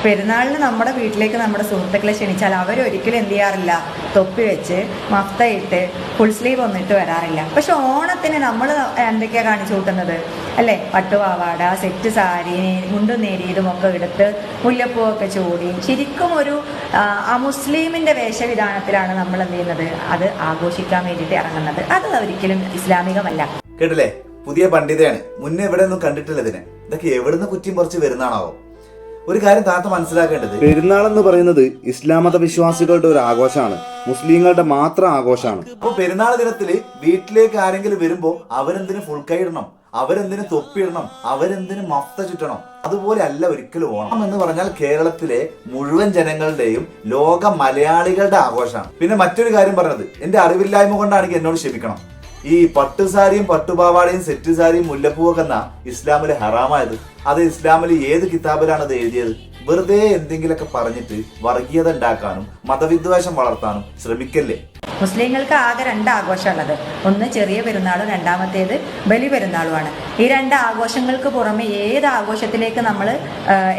പെരുന്നാളിന് നമ്മുടെ വീട്ടിലേക്ക് നമ്മുടെ സുഹൃത്തുക്കളെ ക്ഷണിച്ചാൽ അവരൊരിക്കലും എന്ത് ചെയ്യാറില്ല, തൊപ്പി വെച്ച് മഫ്തയിട്ട് ഫുൾ സ്ലീവ് ഒന്നിട്ട് വരാറില്ല. പക്ഷെ ഓണത്തിന് നമ്മൾ എന്തൊക്കെയാണ് കാണിച്ചു കൂട്ടുന്നത് അല്ലേ? പട്ടുപാവാട, സെറ്റ് സാരി, മുണ്ടും നേരിയതും ഒക്കെ എടുത്ത് മുല്ലപ്പൂവൊക്കെ ചൂടി ശരിക്കും ഒരു മുസ്ലിമിൻ്റെ വേഷവിധാനത്തിലാണ് നമ്മൾ എന്ത് ചെയ്യുന്നത്, അത് ആഘോഷിക്കാൻ വേണ്ടിയിട്ട് ഇറങ്ങുന്നത്. അത് ഒരിക്കലും ഇസ്ലാമികമല്ല. കേട്ടില്ലേ? പുതിയ പണ്ഡിതയാണ്. മുന്നേ എവിടെ ഒന്നും കണ്ടിട്ടില്ല ഇതിനെ. ഇതൊക്കെ എവിടുന്ന് കുറ്റിയും പറിച്ച് വരുന്നതാണാവോ? ഒരു കാര്യം താത്ത മനസ്സിലാക്കേണ്ടത്, പെരുന്നാൾ എന്ന് പറയുന്നത് ഇസ്ലാം മത വിശ്വാസികളുടെ ഒരു ആഘോഷമാണ്, മുസ്ലിങ്ങളുടെ മാത്രം ആഘോഷമാണ്. അപ്പൊ പെരുന്നാൾ ദിനത്തില് വീട്ടിലേക്ക് ആരെങ്കിലും വരുമ്പോ അവരെന്തിന് ഫുൾ കൈ ഇടണം, അവരെന്തിന് തൊപ്പിയിടണം, അവരെന്തിന് മഫ്ത ചുറ്റണം? അതുപോലെ അല്ല ഒരിക്കലും ഓണം എന്ന് പറഞ്ഞാൽ കേരളത്തിലെ മുഴുവൻ ജനങ്ങളുടെയും ലോക മലയാളികളുടെ ആഘോഷമാണ്. പിന്നെ മറ്റൊരു കാര്യം പറഞ്ഞത്, എന്റെ അറിവില്ലായ്മ കൊണ്ടാണെങ്കിൽ എന്നോട് ക്ഷമിക്കണം. ഈ പട്ടുസാരിയും പട്ടുപാവാടയും സെറ്റ് സാരിയും മുല്ലപ്പൂവൊക്കെ എന്നാ ഇസ്ലാമില് ഹറാമായത്? അത് ഇസ്ലാമിൽ ഏത് കിതാബിലാണ് അത് എഴുതിയത്? വെറുതെ എന്തെങ്കിലുമൊക്കെ പറഞ്ഞിട്ട് വർഗീയത ഉണ്ടാക്കാനും മതവിദ്വേഷം വളർത്താനും ശ്രമിക്കല്ലേ. മുസ്ലിങ്ങൾക്ക് ആകെ 2 ആഘോഷമുള്ളത്. ഒന്ന് ചെറിയ പെരുന്നാളും, രണ്ടാമത്തേത് ബലി പെരുന്നാളുമാണ്. ഈ 2 ആഘോഷങ്ങൾക്ക് പുറമെ ഏത് ആഘോഷത്തിലേക്ക് നമ്മൾ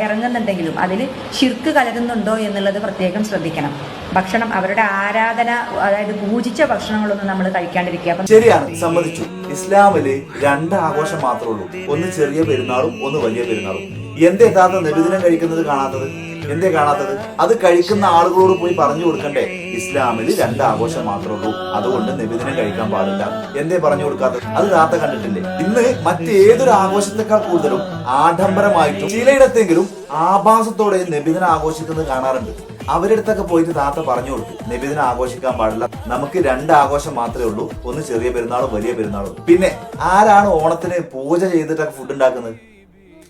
ഇറങ്ങുന്നുണ്ടെങ്കിലും അതിൽ ശിർക്ക് കലരുന്നുണ്ടോ എന്നുള്ളത് പ്രത്യേകം ശ്രദ്ധിക്കണം. ഭക്ഷണം, അവരുടെ ആരാധന, അതായത് പൂജിച്ച ഭക്ഷണങ്ങളൊന്നും നമ്മൾ കഴിക്കാണ്ടിരിക്കുക. ശരിയാണ്, സമ്മതിച്ചു. ഇസ്ലാമില് 2 ആഘോഷം മാത്രമേ ഉള്ളൂ. ഒന്ന് ചെറിയ പെരുന്നാളും ഒന്ന് വലിയ പെരുന്നാളും. എന്തേ താത്ത നബിദിനം കഴിക്കുന്നത് കാണാത്തത്? എന്തേ കാണാത്തത്? അത് കഴിക്കുന്ന ആളുകളോട് പോയി പറഞ്ഞു കൊടുക്കണ്ടേ, ഇസ്ലാമില് 2 ആഘോഷം മാത്രമേ ഉള്ളൂ, അതുകൊണ്ട് നബിദിനം കഴിക്കാൻ പാടില്ല. എന്തേ പറഞ്ഞു കൊടുക്കാത്തത്? അത് താത്ത കണ്ടിട്ടില്ലേ? ഇന്ന് മറ്റേതൊരു ആഘോഷത്തെക്കാൾ കൂടുതലും ആഡംബരമായിട്ടും ചിലയിടത്തെങ്കിലും ആഭാസത്തോടെ നബിദിനം ആഘോഷിക്കുന്നത് കാണാറുണ്ട്. അവരുടെ അടുത്തൊക്കെ പോയിട്ട് താത്ത പറഞ്ഞു കൊടുക്കും, നബിദിനം ആഘോഷിക്കാൻ പാടില്ല, നമുക്ക് 2 ആഘോഷം മാത്രമേ ഉള്ളൂ, ഒന്ന് ചെറിയ പെരുന്നാളും വലിയ പെരുന്നാളും. പിന്നെ ആരാണ് ഓണത്തിന് പൂജ ചെയ്തിട്ടൊക്കെ ഫുഡ് ഉണ്ടാക്കുന്നത്?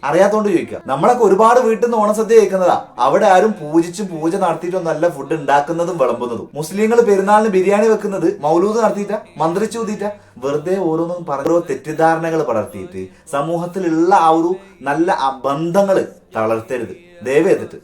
അറിയാത്തോണ്ട് ചോദിക്കുക. നമ്മളൊക്കെ ഒരുപാട് വീട്ടിൽ നിന്ന് ഓണസദ്യ കഴിക്കുന്നതാ. അവിടെ ആരും പൂജിച്ചും പൂജ നടത്തിയിട്ടൊന്നല്ല ഫുഡ് ഉണ്ടാക്കുന്നതും വിളമ്പുന്നതും. മുസ്ലിങ്ങൾ പെരുന്നാളിന് ബിരിയാണി വെക്കുന്നത് മൗലൂദ് നടത്തിയിട്ടാ, മന്ത്രിച്ചൂതിയിട്ടാ, വെറുതെ ഓരോന്നും ഓരോ തെറ്റിദ്ധാരണകൾ പടർത്തിയിട്ട് സമൂഹത്തിലുള്ള ആ ഒരു നല്ല ബന്ധങ്ങള് തളർത്തരുത് ദയവ് ചെയ്തിട്ട്.